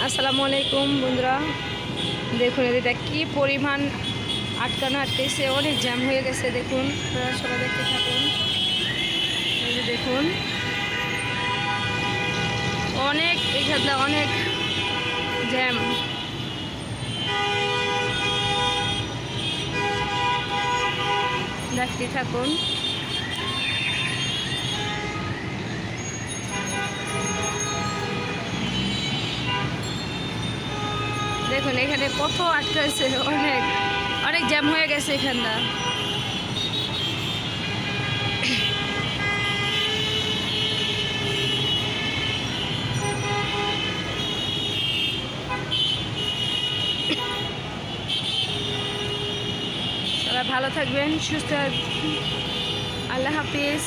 আসসালামু আলাইকুম বন্ধুরা, দেখুন এটা কি পরিমাণ আটকাইছে, অনেক জ্যাম হয়ে গেছে। দেখুন আপনারা সবাই দেখতে থাকুন। এই যে দেখুন অনেক এইখানে অনেক জ্যাম। দেখতে থাকুন। দেখুন এখানে কত আটকাইছে, অনেক অনেক জ্যাম হয়ে গেছে এখানটা। সবাই ভালো থাকবেন, সুস্থ থাকবেন। আল্লাহ হাফিজ।